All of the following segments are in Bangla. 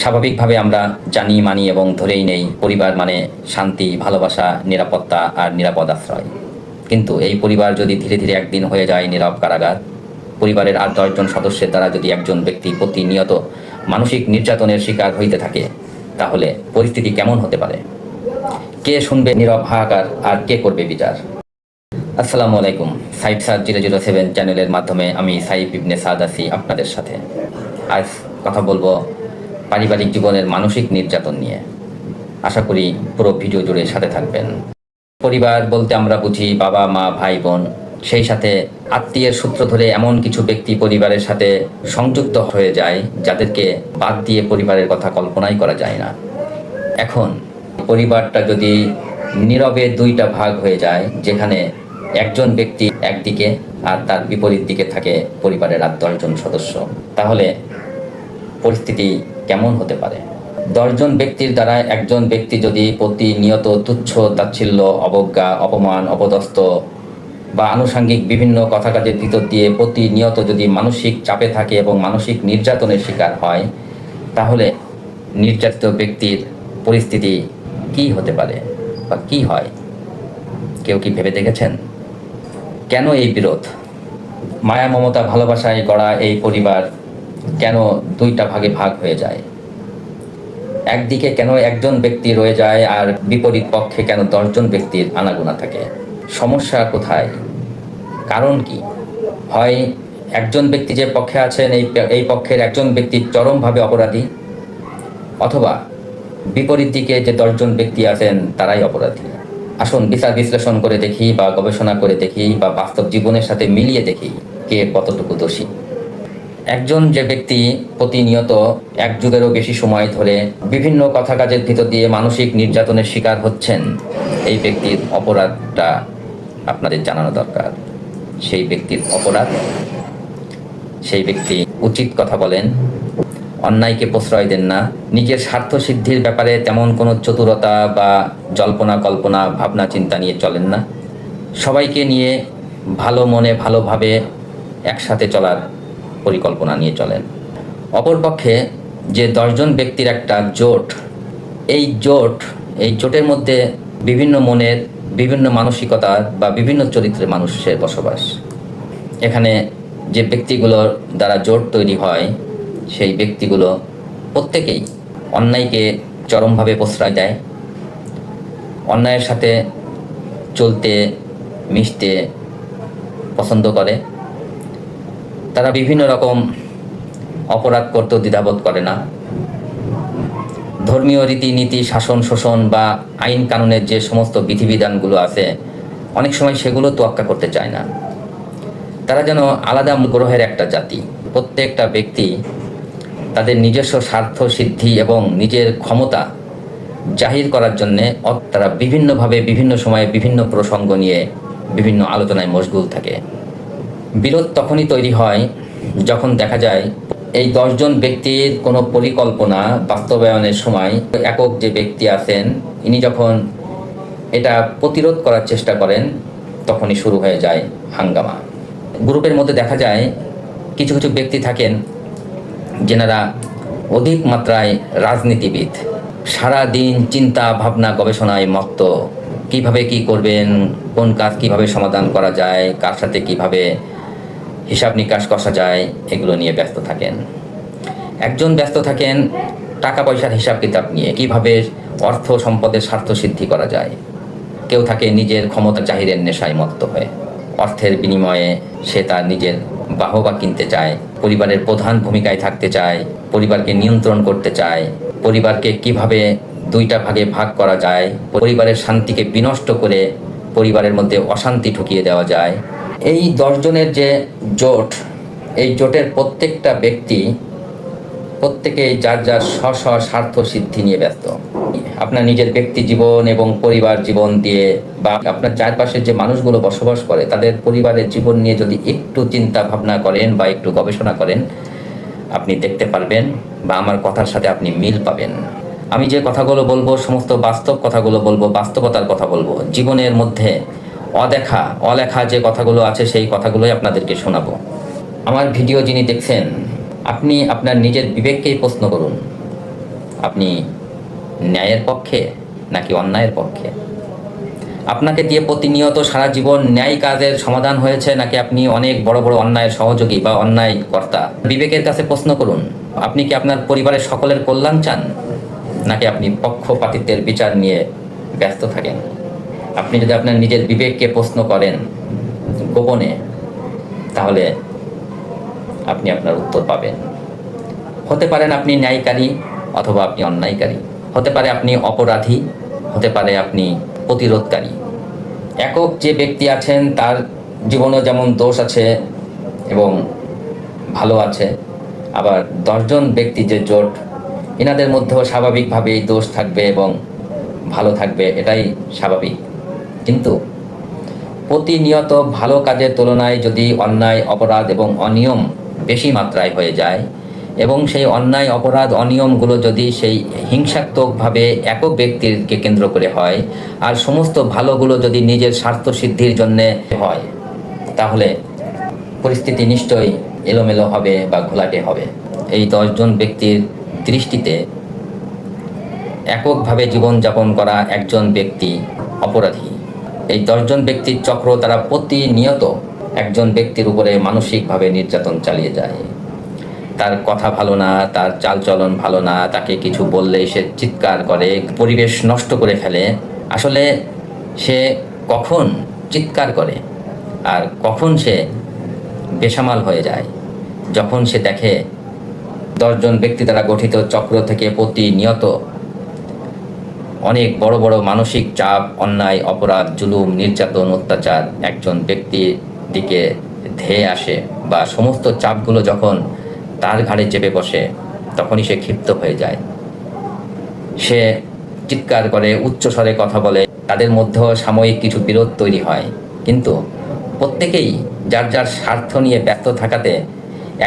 স্বাভাবিকভাবে আমরা জানি মানি এবং ধরেই নেই পরিবার মানে শান্তি, ভালোবাসা, নিরাপত্তা আর নিরাপদ আশ্রয়। কিন্তু এই পরিবার যদি ধীরে ধীরে একদিন হয়ে যায় নীরব কারাগার, পরিবারের ৮-১০ জন সদস্যের দ্বারা যদি একজন ব্যক্তি প্রতিনিয়ত মানসিক নির্যাতনের শিকার হইতে থাকে, তাহলে পরিস্থিতি কেমন হতে পারে? কে শুনবে নীরব হাহাকার আর কে করবে বিচার? আসসালামু আলাইকুম। সাইফ সাদ 007 চ্যানেলের মাধ্যমে আমি সাইফ ইবনে সাদ আছি আপনাদের সাথে। আজ কথা বলবো পারিবারিক জীবনের মানসিক নির্যাতন নিয়ে। আশা করি পুরো ভিডিও জুড়ে সাথে থাকবেন। পরিবার বলতে আমরা বুঝি বাবা, মা, ভাই, বোন, সেই সাথে আত্মীয়ের সূত্র ধরে এমন কিছু ব্যক্তি পরিবারের সাথে সংযুক্ত হয়ে যায় যাদেরকে বাদ দিয়ে পরিবারের কথা কল্পনাই করা যায় না। এখন পরিবারটা যদি নীরবে দুইটা ভাগ হয়ে যায়, যেখানে একজন ব্যক্তি একদিকে আর তার বিপরীত দিকে থাকে পরিবারের ৮-১০ জন সদস্য, তাহলে পরিস্থিতি কেমন হতে পারে? ১০ জন ব্যক্তির দ্বারা একজন ব্যক্তি যদি প্রতিনিয়ত তুচ্ছ, তাচ্ছিল্য, অবজ্ঞা, অপমান, অপদস্থ বা আনুষঙ্গিক বিভিন্ন কথা কাজের ভিতর দিয়ে প্রতিনিয়ত যদি মানসিক চাপে থাকে এবং মানসিক নির্যাতনের শিকার হয়, তাহলে নির্যাতিত ব্যক্তির পরিস্থিতি কি হতে পারে বা কি হয়? কেউ কি ভেবে দেখেছেন? কেন এই বিরোধ? মায়া, মমতা, ভালোবাসায় গড়া এই পরিবার কেন দুইটা ভাগে ভাগ হয়ে যায়? একদিকে কেন একজন ব্যক্তি রয়ে যায় আর বিপরীত পক্ষে কেন ১০ জন ব্যক্তির আনাগোনা থাকে? সমস্যা কোথায়? কারণ কি? হয় একজন ব্যক্তি যে পক্ষে আছেন এই পক্ষের একজন ব্যক্তি চরমভাবে অপরাধী, অথবা বিপরীত দিকে যে ১০ জন ব্যক্তি আছেন তারাই অপরাধী। আসুন বিচার বিশ্লেষণ করে দেখি বা গবেষণা করে দেখি বা বাস্তব জীবনের সাথে মিলিয়ে দেখি কে কতটুকু দোষী। একজন যে ব্যক্তি প্রতিনিয়ত ১ যুগেরও বেশি সময় ধরে বিভিন্ন কথা কাজের ভিতর দিয়ে মানসিক নির্যাতনের শিকার হচ্ছেন, এই ব্যক্তির অপরাধটা আপনাদের জানানো দরকার। সেই ব্যক্তির অপরাধ, সেই ব্যক্তি উচিত কথা বলেন, অন্যায়কে প্রশ্রয় দেন না, নিজের স্বার্থ সিদ্ধির ব্যাপারে তেমন কোনো চতুরতা বা জল্পনা কল্পনা ভাবনা চিন্তা নিয়ে চলেন না, সবাইকে নিয়ে ভালো মনে ভালোভাবে একসাথে চলার পরিকল্পনা নিয়ে চলেন। অপরপক্ষে যে ১০ জন ব্যক্তির একটা জোট, এই জোটের মধ্যে বিভিন্ন মনের, বিভিন্ন মানসিকতার বা বিভিন্ন চরিত্রের মানুষের বসবাস। এখানে যে ব্যক্তিগুলোর দ্বারা জোট তৈরি হয়, সেই ব্যক্তিগুলো প্রত্যেকেই অন্যায়কে চরমভাবে প্রশ্রয় দেয়, অন্যায়ের সাথে চলতে মিশতে পছন্দ করে। তারা বিভিন্ন রকম অপরাধ করতেও দ্বিধাবোধ করে না। ধর্মীয় রীতিনীতি, শাসন শোষণ বা আইন কানুনের যে সমস্ত বিধিবিধানগুলো আছে, অনেক সময় সেগুলো তোয়াক্কা করতে চায় না। তারা যেন আলাদা গ্রহের একটা জাতি। প্রত্যেকটা ব্যক্তি তাদের নিজস্ব স্বার্থ সিদ্ধি এবং নিজের ক্ষমতা জাহির করার জন্যে তারা বিভিন্নভাবে বিভিন্ন সময়ে বিভিন্ন প্রসঙ্গ নিয়ে বিভিন্ন আলোচনায় মশগুল থাকে। বিরোধ তখনই তৈরি হয় যখন দেখা যায় এই ১০ জন ব্যক্তির কোনো পরিকল্পনা বাস্তবায়নের সময় একক যে ব্যক্তি আছেন, ইনি যখন এটা প্রতিরোধ করার চেষ্টা করেন, তখনই শুরু হয়ে যায় হাঙ্গামা। গ্রুপের মধ্যে দেখা যায় কিছু কিছু ব্যক্তি থাকেন যেনারা অধিক মাত্রায় রাজনীতিবিদ, সারা দিন চিন্তা ভাবনা গবেষণায় মত্ত, কিভাবে কি করবেন, কোন কাজ কিভাবে সমাধান করা যায়, কার সাথে কিভাবে হিসাব নিকাশ কষা যায়, এগুলো নিয়ে ব্যস্ত থাকেন। একজন ব্যস্ত থাকেন টাকা পয়সার হিসাব কিতাব নিয়ে, কিভাবে অর্থ সম্পদের স্বার্থ সিদ্ধি করা যায়। কেউ থাকে নিজের ক্ষমতা জাহিরের নেশায় মত্ত হয়ে, অর্থের বিনিময়ে সে তার নিজের বাহবা কিনতে চায়, পরিবারের প্রধান ভূমিকায় থাকতে চায়, পরিবারকে নিয়ন্ত্রণ করতে চায়, পরিবারকে কিভাবে দুইটা ভাগে ভাগ করা যায়, পরিবারের শান্তিকে বিনষ্ট করে পরিবারের মধ্যে অশান্তি ঢুকিয়ে দেওয়া যায়। এই ১০ জনের যে জোট, এই জোটের প্রত্যেকটা ব্যক্তি প্রত্যেকেই যার যার স্ব স্বার্থ সিদ্ধি নিয়ে ব্যস্ত। আপনার নিজের ব্যক্তি জীবন এবং পরিবার জীবন দিয়ে বা আপনার চারপাশের যে মানুষগুলো বসবাস করে তাদের পরিবারের জীবন নিয়ে যদি একটু চিন্তা ভাবনা করেন বা একটু গবেষণা করেন, আপনি দেখতে পারবেন বা আমার কথার সাথে আপনি মিল পাবেন। আমি যে কথাগুলো বলবো সমস্ত বাস্তব কথাগুলো বলবো, বাস্তবতার কথা বলবো। জীবনের মধ্যে অলেখা যে কথাগুলো আছে সেই কথাগুলোই আপনাদেরকে শোনাবো। আমার ভিডিও যিনি দেখছেন, আপনি আপনার নিজের বিবেককেই প্রশ্ন করুন আপনি ন্যায়ের পক্ষে নাকি অন্যায়ের পক্ষে? আপনাকে দিয়ে প্রতিনিয়ত সারা জীবন ন্যায় কাজের সমাধান হয়েছে, নাকি আপনি অনেক বড় বড় অন্যায়ের সহযোগী বা অন্যায় কর্তা? বিবেকের কাছে প্রশ্ন করুন, আপনি কি আপনার পরিবারের সকলের কল্যাণ চান, নাকি আপনি পক্ষপাতিত্বের বিচার নিয়ে ব্যস্ত থাকেন? আপনি যদি আপনার নিজের বিবেককে প্রশ্ন করেন গোপনে, তাহলে আপনি আপনার উত্তর পাবেন। হতে পারেন আপনি ন্যায়কারী অথবা আপনি অন্যায়কারী, হতে পারে আপনি অপরাধী, হতে পারে আপনি প্রতিরোধকারী। একক যে ব্যক্তি আছেন তার জীবনেও যেমন দোষ আছে এবং ভালো আছে, আবার 10 জন ব্যক্তি যে জোট, এনাদের মধ্যেও স্বাভাবিকভাবেই দোষ থাকবে এবং ভালো থাকবে, এটাই স্বাভাবিক। কিন্তু প্রতিনিয়ত ভালো কাজের তুলনায় যদি অন্যায়, অপরাধ এবং অনিয়ম বেশি মাত্রায় হয়ে যায়, এবং সেই অন্যায়, অপরাধ, অনিয়মগুলো যদি সেই হিংসাত্মকভাবে একক ব্যক্তিকে কেন্দ্র করে হয়, আর সমস্ত ভালোগুলো যদি নিজের স্বার্থ সিদ্ধির জন্যে হয়, তাহলে পরিস্থিতি নিশ্চয়ই এলোমেলো হবে বা ঘোলাটে হবে। এই 10 জন ব্যক্তির দৃষ্টিতে এককভাবে জীবনযাপন করা একজন ব্যক্তি অপরাধী। এই 10 জন ব্যক্তির চক্র, তারা প্রতিনিয়ত একজন ব্যক্তির উপরে মানসিকভাবে নির্যাতন চালিয়ে যায়। তার কথা ভালো না, তার চালচলন ভালো না, তাকে কিছু বললেই সে চিৎকার করে, পরিবেশ নষ্ট করে ফেলে। আসলে সে কখন চিৎকার করে আর কখন সে বেসামাল হয়ে যায়, যখন সে দেখে 10 জন ব্যক্তি দ্বারা গঠিত চক্র থেকে প্রতিনিয়ত অনেক বড় বড় মানসিক চাপ, অন্যায়, অপরাধ, জুলুম, নির্যাতন, অত্যাচার একজন ব্যক্তির দিকে ধেয়ে আসে, বা সমস্ত চাপগুলো যখন তার ঘাড়ে চেপে বসে, তখনই সে ক্ষিপ্ত হয়ে যায়। সে চিৎকার করে, উচ্চস্বরে কথা বলে, তাদের মধ্যেও সাময়িক কিছু বিরোধ তৈরি হয়, কিন্তু প্রত্যেকেই যার যার স্বার্থ নিয়ে ব্যস্ত থাকাতে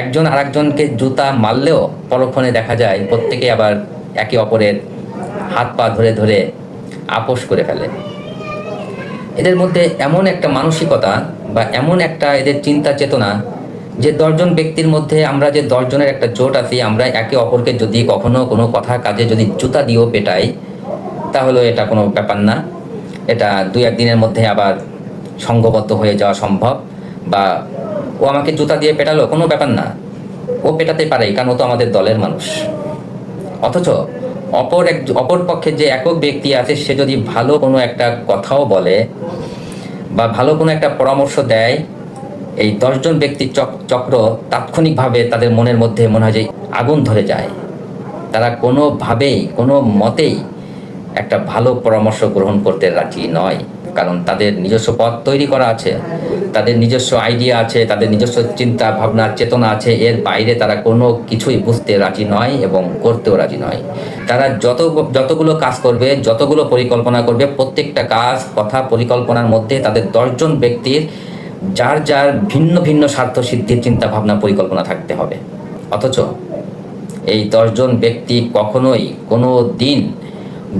একজন আরেকজনকে জুতা মারলেও পরক্ষণে দেখা যায় প্রত্যেকে আবার একে অপরের হাত পা ধরে ধরে আপোষ করে ফেলে। এদের মধ্যে এমন একটা মানসিকতা বা এমন একটা এদের চিন্তা চেতনা, যে 10 জন ব্যক্তির মধ্যে আমরা যে 10 জনের একটা জোট আছি, আমরা একে অপরকে যদি কখনো কোনো কথা কাজে যদি জুতা দিয়েও পেটাই, তাহলে এটা কোনো ব্যাপার না, এটা 2-1 দিনের মধ্যে আবার সংঘবদ্ধ হয়ে যাওয়া সম্ভব। বা ও আমাকে জুতা দিয়ে পেটালো, কোনো ব্যাপার না, ও পেটাতে পারে, কারণ ও তো আমাদের দলের মানুষ। অথচ অপর পক্ষে যে একক ব্যক্তি আছে, সে যদি ভালো কোনো একটা কথাও বলে বা ভালো কোনো একটা পরামর্শ দেয়, এই 10 জন ব্যক্তির চক্র তাৎক্ষণিকভাবে তাদের মনের মধ্যে মনে হয় যে আগুন ধরে যায়। তারা কোনোভাবেই, কোনো মতেই একটা ভালো পরামর্শ গ্রহণ করতে রাজি নয়, কারণ তাদের নিজস্ব পথ তৈরি করা আছে, তাদের নিজস্ব আইডিয়া আছে, তাদের নিজস্ব চিন্তা ভাবনা চেতনা আছে। এর বাইরে তারা কোনো কিছুই বুঝতে রাজি নয় এবং করতেও রাজি নয়। তারা যতগুলো কাজ করবে, যতগুলো পরিকল্পনা করবে, প্রত্যেকটা কাজ, কথা, পরিকল্পনার মধ্যে তাদের 10 জন ব্যক্তির যার যার ভিন্ন ভিন্ন স্বার্থ সিদ্ধির চিন্তা ভাবনা, পরিকল্পনা থাকতে হবে। অথচ এই 10 জন ব্যক্তি কখনোই কোনো দিন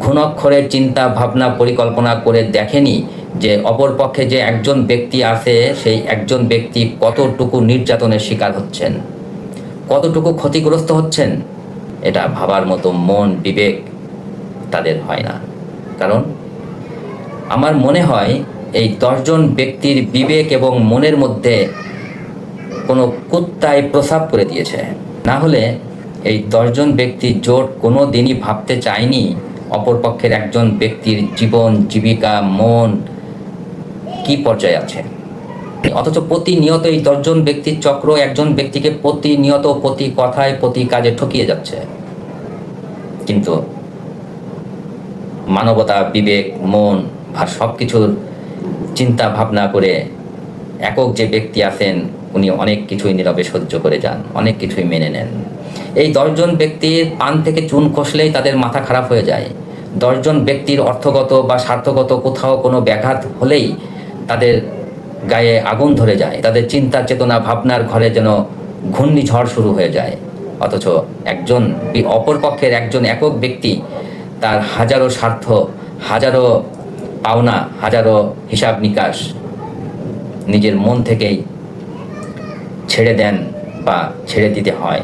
ঘুণাক্ষরের চিন্তা ভাবনা পরিকল্পনা করে দেখেনি যে অপর পক্ষে যে একজন ব্যক্তি আছে, সেই একজন ব্যক্তি কতটুকু নির্যাতনের শিকার হচ্ছেন, কতটুকু ক্ষতিগ্রস্ত হচ্ছেন। এটা ভাবার মতো মন, বিবেক তাদের হয় না। কারণ আমার মনে হয় এই 10 জন ব্যক্তির বিবেক এবং মনের মধ্যে কোনো কুত্তায় প্রসাব করে দিয়েছে। না হলে এই 10 জন ব্যক্তির জোট কোনো দিনই ভাবতে চায়নি অপরপক্ষের একজন ব্যক্তির জীবন, জীবিকা, মন কি পর্যায়ে আছে। অথচ প্রতিনিয়ত এই 10 জন ব্যক্তির চক্র একজন ব্যক্তিকে প্রতিনিয়ত প্রতি কথায়, প্রতি কাজে ঠকিয়ে যাচ্ছে। কিন্তু মানবতা, বিবেক, মন আর সব কিছুর চিন্তা ভাবনা করে একক যে ব্যক্তি আছেন, উনি অনেক কিছুই নীরবে সহ্য করে যান, অনেক কিছুই মেনে নেন। এই 10 জন ব্যক্তির পান থেকে চুন খসলেই তাদের মাথা খারাপ হয়ে যায়। 10 জন ব্যক্তির অর্থগত বা স্বার্থগত কোথাও কোনো ব্যাঘাত হলেই তাদের গায়ে আগুন ধরে যায়, তাদের চিন্তা চেতনা ভাবনার ঘরে যেন ঘূর্ণিঝড় শুরু হয়ে যায়। অথচ একজন অপর পক্ষের একজন একক ব্যক্তি তার হাজারো স্বার্থ, হাজারো পাওনা, হাজারো হিসাব নিকাশ নিজের মন থেকেই ছেড়ে দেন বা ছেড়ে দিতে হয়।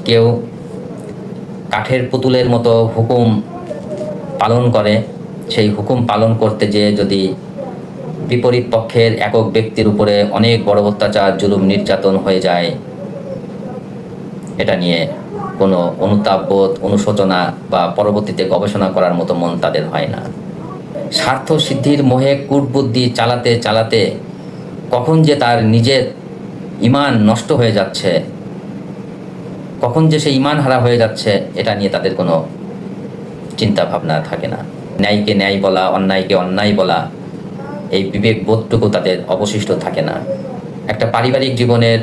কেউ কাঠের পুতুলের মতো হুকুম পালন করে, সেই হুকুম পালন করতে যেয়ে যদি বিপরীত পক্ষের একক ব্যক্তির উপরে অনেক বড় অত্যাচার, জুলুম, নির্যাতন হয়ে যায়, এটা নিয়ে কোনো অনুতাপবোধ, অনুশোচনা বা পরবর্তীতে গবেষণা করার মতো মন তাদের হয় না। স্বার্থ সিদ্ধির মোহে কূটবুদ্ধি চালাতে চালাতে কখন যে তার নিজের ঈমান নষ্ট হয়ে যাচ্ছে, কখন যে সে ঈমান হারা হয়ে যাচ্ছে, এটা নিয়ে তাদের কোনো চিন্তা ভাবনা থাকে না। ন্যায়কে ন্যায় বলা, অন্যায়কে অন্যায় বলা, এই বিবেক বোধটুকু তাদের অবশিষ্ট থাকে না। একটা পারিবারিক জীবনের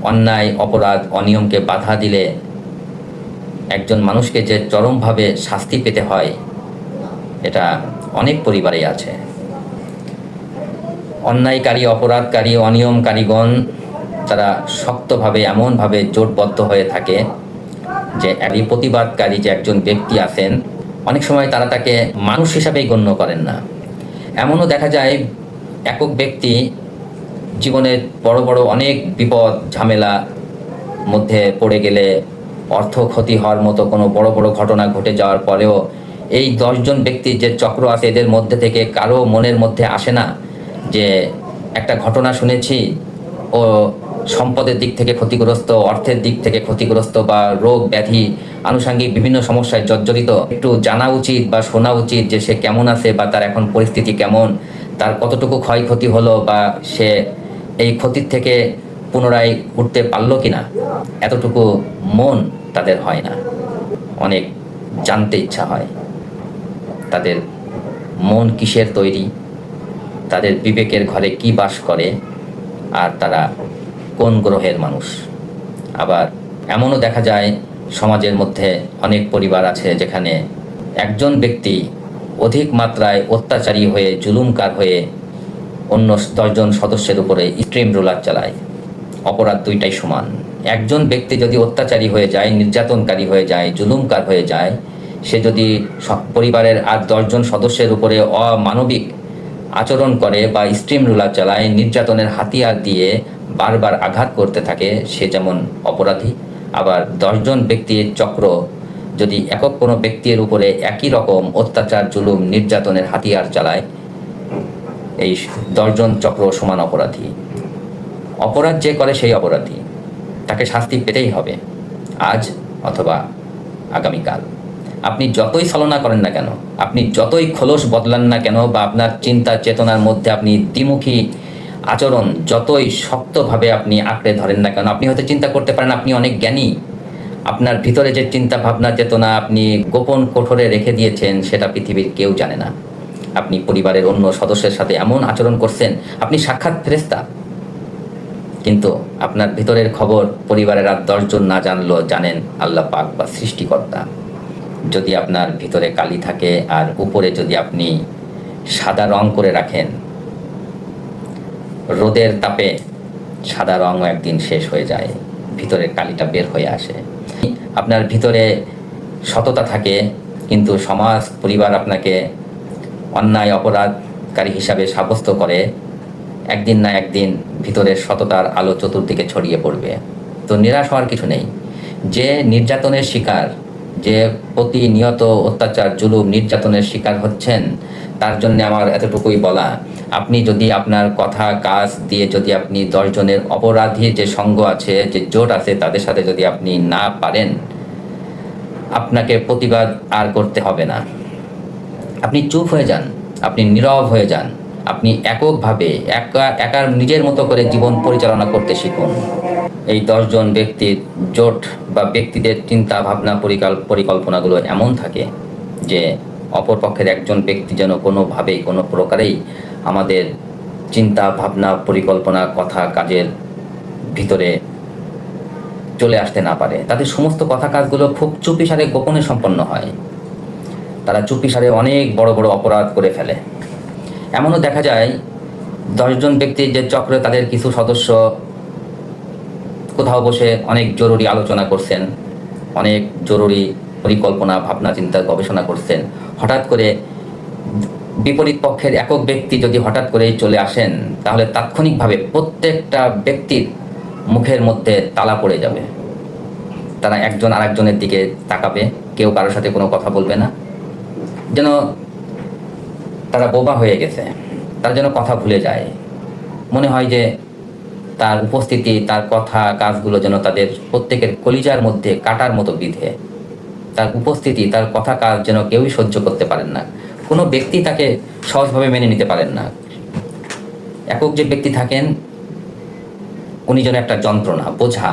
অন্যায়, অপরাধ, অনিয়মকে বাধা দিলে একজন মানুষকে যে চরমভাবে শাস্তি পেতে হয়, এটা অনেক পরিবারেই আছে। অন্যায়কারী, অপরাধকারী, অনিয়মকারীগণ তারা শক্তভাবে এমনভাবে জোটবদ্ধ হয়ে থাকে যে প্রতিবাদকারী যে একজন ব্যক্তি আছেন, অনেক সময় তারা তাকে মানুষ হিসাবেই গণ্য করেন না। এমনও দেখা যায় একক ব্যক্তি জীবনের বড় বড় অনেক বিপদ ঝামেলা মধ্যে পড়ে গেলে, অর্থ ক্ষতি হওয়ার মতো কোনো বড় বড় ঘটনা ঘটে যাওয়ার পরেও এই 10 জন ব্যক্তির যে চক্র আছে, এদের মধ্যে থেকে কারো মনের মধ্যে আসে না যে একটা ঘটনা শুনেছি, ও সম্পদের দিক থেকে ক্ষতিগ্রস্ত, অর্থের দিক থেকে ক্ষতিগ্রস্ত, বা রোগ ব্যাধি আনুষঙ্গিক বিভিন্ন সমস্যায় জর্জরিত, একটু জানা উচিত বা শোনা উচিত যে সে কেমন আছে, বা তার এখন পরিস্থিতি কেমন, তার কতটুকু ক্ষয়ক্ষতি হলো, বা সে এই ক্ষতির থেকে পুনরায় উঠতে পারলো কিনা, এতটুকু মন তাদের হয় না। অনেক জানতে ইচ্ছা হয় তাদের মন কিসের তৈরি, তাদের বিবেকের ঘরে কি বাস করে, আর তারা কোন গ্রহের মানুষ। আবার এমনও দেখা যায় সমাজের মধ্যে অনেক পরিবার আছে যেখানে একজন ব্যক্তি অধিক মাত্রায় অত্যাচারী হয়ে, জুলুমকার হয়ে অন্য 10 জন সদস্যের উপরে স্ট্রিম রোলার চালায়। অপরাধ দুইটাই সমান। একজন ব্যক্তি যদি অত্যাচারী হয়ে যায়, নির্যাতনকারী হয়ে যায়, জুলুমকার হয়ে যায়, সে যদি পরিবারের আর 10 জন সদস্যের উপরে অমানবিক আচরণ করে বা স্ট্রিম রোলার চালায়, নির্যাতনের হাতিয়ার দিয়ে বারবার আঘাত করতে থাকে, সে যেমন অপরাধী। আবার 10 জন ব্যক্তির চক্র যদি একক কোনো ব্যক্তির উপরে একই রকম অত্যাচার, জুলুম, নির্যাতনের হাতিয়ার চালায়, এই 10 জন চক্র সমান অপরাধী। অপরাধ যে করে সেই অপরাধী, তাকে শাস্তি পেতেই হবে, আজ অথবা আগামীকাল। আপনি যতই ছলনা করেন না কেন, আপনি যতই খোলস বদলান না কেন, বা আপনার চিন্তা চেতনার মধ্যে আপনি দ্বিমুখী আচরণ যতই শক্তভাবে আপনি আঁকড়ে ধরেন না কেন, আপনি হয়তো চিন্তা করতে পারেন আপনি অনেক জ্ঞানী, আপনার ভিতরে যে চিন্তা ভাবনা চেতনা আপনি গোপন কোঠরে রেখে দিয়েছেন, সেটা পৃথিবীর কেউ জানে না। আপনি পরিবারের অন্য সদস্যের সাথে এমন আচরণ করছেন, আপনি সাক্ষাৎ ফেরেশতা, কিন্তু আপনার ভিতরের খবর পরিবারের আর 10 জন না জানলেও জানেন আল্লাহ পাক বা সৃষ্টিকর্তা। যদি আপনার ভিতরে কালি থাকে আর উপরে যদি আপনি সাদা রং করে রাখেন, রোদের তাপে সাদা রঙও একদিন শেষ হয়ে যায়, ভিতরের কালিটা বের হয়ে আসে। আপনার ভিতরে সততা থাকে, কিন্তু সমাজ, পরিবার আপনাকে অন্যায়, অপরাধকারী হিসাবে সাব্যস্ত করে, একদিন না একদিন ভিতরের সততার আলো চতুর্দিকে ছড়িয়ে পড়বে। তো নিরাশ হওয়ার কিছু নেই। যে নির্যাতনের শিকার, যে প্রতিনিয়ত অত্যাচার, জুলুম, নির্যাতনের শিকার হচ্ছেন, তার জন্য আমার এতটুকুই বলা, আপনি যদি আপনার কথা কাজ দিয়ে যদি আপনি 10 জনের অপরাধীর যে সঙ্গ আছে, যে জোট আছে, তাদের সাথে যদি আপনি না পারেন, আপনাকে প্রতিবাদ আর করতে হবে না। আপনি চুপ হয়ে যান, আপনি নীরব হয়ে যান, আপনি এককভাবে একা নিজের মতো করে জীবন পরিচালনা করতে শিখুন। এই 10 জন ব্যক্তির জোট বা ব্যক্তিদের চিন্তা ভাবনা পরিকল্পনাগুলো এমন থাকে যে অপরপক্ষের একজন ব্যক্তি যেন কোনোভাবেই, কোনো প্রকারেই আমাদের চিন্তা ভাবনা, পরিকল্পনা, কথা কাজের ভিতরে চলে আসতে না পারে। তাদের সমস্ত কথা কাজগুলো খুব চুপিসারে, গোপনে সম্পন্ন হয়। তারা চুপিসারে অনেক বড় বড় অপরাধ করে ফেলে। এমনও দেখা যায় 10 জন ব্যক্তির যে চক্রে তাদের কিছু সদস্য কোথাও বসে অনেক জরুরি আলোচনা করছেন, অনেক জরুরি পরিকল্পনা, ভাবনা চিন্তা, গবেষণা করছেন। হঠাৎ করে বিপরীত পক্ষের একক ব্যক্তি যদি হঠাৎ করেই চলে আসেন, তাহলে তাৎক্ষণিকভাবে প্রত্যেকটা ব্যক্তির মুখের মধ্যে তালা পড়ে যাবে। তারা একজন আরেকজনের দিকে তাকাবে, কেউ কারোর সাথে কোনো কথা বলবে না, যেন তারা বোবা হয়ে গেছে, তারা যেন কথা ভুলে যায়। মনে হয় যে তার উপস্থিতি, তার কথা কাজগুলো যেন তাদের প্রত্যেকের কলিজার মধ্যে কাটার মতো বিধে। তার উপস্থিতি, তার কথা কাজ যেন কেউই সহ্য করতে পারেন না, কোনো ব্যক্তি তাকে সহজভাবে মেনে নিতে পারেন না। একক যে ব্যক্তি থাকেন উনি যেন একটা যন্ত্রণা, বোঝা।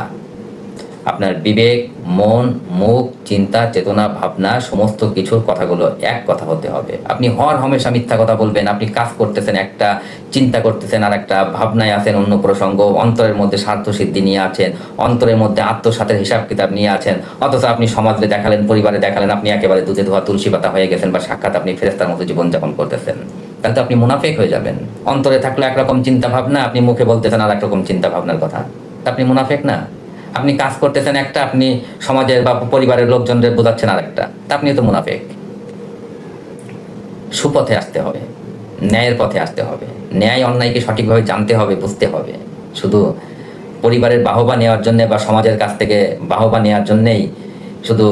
আপনার বিবেক, মন, মুখ, চিন্তা, চেতনা, ভাবনা সমস্ত কিছুর কথাগুলো এক কথা হতে হবে। আপনি হর হমেশা মিথ্যা কথা বলবেন, আপনি কাজ করতেছেন একটা, চিন্তা করতেছেন আর একটা, ভাবনায় আছেন অন্য প্রসঙ্গ, অন্তরের মধ্যে স্বার্থ সিদ্ধি নিয়ে আছেন, অন্তরের মধ্যে আত্মসাতের হিসাব কিতাব নিয়ে আছেন, অথচ আপনি সমাজে দেখালেন, পরিবারে দেখালেন আপনি একেবারে দুধে ধোয়া তুলসী পাতা হয়ে গেছেন, বা সাক্ষাৎ আপনি ফেরেশতার মতো জীবনযাপন করতেছেন। তাহলে তো আপনি মুনাফিক হয়ে যাবেন। অন্তরে থাকলে একরকম চিন্তা ভাবনা, আপনি মুখে বলতেছেন আর একরকম চিন্তা ভাবনার কথা, তা আপনি মুনাফিক না? আপনি কাজ করতেছেন একটা, আপনি সমাজের বা পরিবারের লোকজনদের বোঝাচ্ছেন আরেকটা, তা আপনি তো মুনাফিক। সুপথে আসতে হবে, ন্যায়ের পথে আসতে হবে, ন্যায় অন্যায়কে সঠিকভাবে জানতে হবে, বুঝতে হবে। শুধু পরিবারের বাহবা নেওয়ার জন্যে বা সমাজের কাছ থেকে বাহবা নেওয়ার জন্যেই শুধু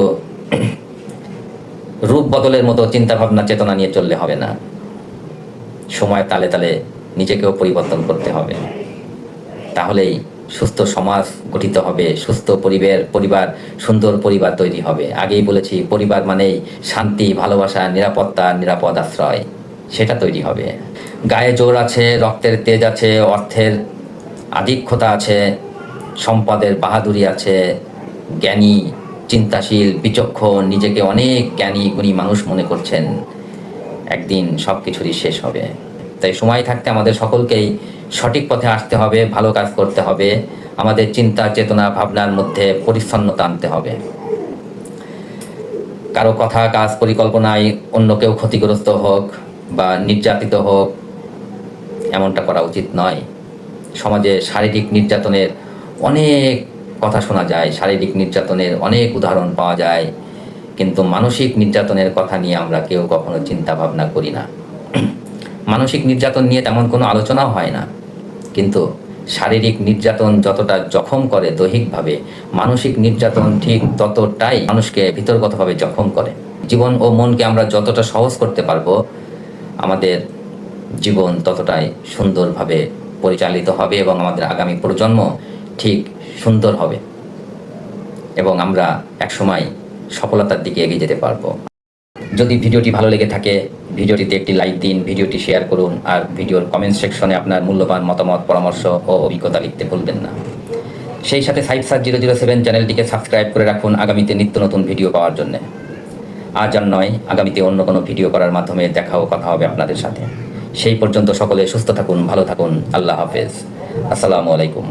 রূপ বদলের মতো চিন্তা ভাবনা চেতনা নিয়ে চললে হবে না। সময় তালে তালে নিজেকেও পরিবর্তন করতে হবে, তাহলেই সুস্থ সমাজ গঠিত হবে, সুস্থ পরিবার, সুন্দর পরিবার তৈরি হবে। আগেই বলেছি, পরিবার মানেই শান্তি, ভালোবাসা, নিরাপত্তা, নিরাপদ আশ্রয়, সেটা তৈরি হবে। গায়ে জোর আছে, রক্তের তেজ আছে, অর্থের আধিক্যতা আছে, সম্পদের বাহাদুরি আছে, জ্ঞানী, চিন্তাশীল, বিচক্ষণ, নিজেকে অনেক জ্ঞানী গুণী মানুষ মনে করছেন, একদিন সব কিছুরই শেষ হবে। তাই সময় থাকতে আমাদের সকলকেই সঠিক পথে আসতে হবে, ভালো কাজ করতে হবে, আমাদের চিন্তা চেতনা ভাবনার মধ্যে পরিচ্ছন্নতা আনতে হবে। কারো কথা কাজ পরিকল্পনায় অন্য কেউ ক্ষতিগ্রস্ত হোক বা নির্যাতিত হোক, এমনটা করা উচিত নয়। সমাজে শারীরিক নির্যাতনের অনেক কথা শোনা যায়, শারীরিক নির্যাতনের অনেক উদাহরণ পাওয়া যায়, কিন্তু মানসিক নির্যাতনের কথা নিয়ে আমরা কেউ কখনো চিন্তা ভাবনা করি না। মানসিক নির্যাতন নিয়ে তেমন কোনো আলোচনাও হয় না, কিন্তু শারীরিক নির্যাতন যতটা জখম করে দৈহিকভাবে, মানসিক নির্যাতন ঠিক ততটাই মানুষকে ভিতরগতভাবে জখম করে। জীবন ও মনকে আমরা যতটা সহজ করতে পারবো, আমাদের জীবন ততটাই সুন্দরভাবে পরিচালিত হবে এবং আমাদের আগামী প্রজন্ম ঠিক সুন্দর হবে এবং আমরা একসময় সফলতার দিকে এগিয়ে যেতে পারবো। যদি ভিডিওটি ভালো লেগে থাকে, ভিডিওটিতে একটি লাইক দিন, ভিডিওটি শেয়ার করুন, আর ভিডিওর কমেন্ট সেকশনে আপনার মূল্যবান মতামত, পরামর্শ ও অভিজ্ঞতা লিখতে ভুলবেন না। সেই সাথে সাইফসার 007 চ্যানেলটিকে সাবস্ক্রাইব করে রাখুন আগামীতে নিত্য নতুন ভিডিও পাওয়ার জন্য। আজ আর নয়, আগামীতে অন্য কোনো ভিডিও করার মাধ্যমে দেখা ও কথা হবে আপনাদের সাথে। সেই পর্যন্ত সকলে সুস্থ থাকুন, ভালো থাকুন। আল্লাহ হাফেজ। আসসালামু আলাইকুম।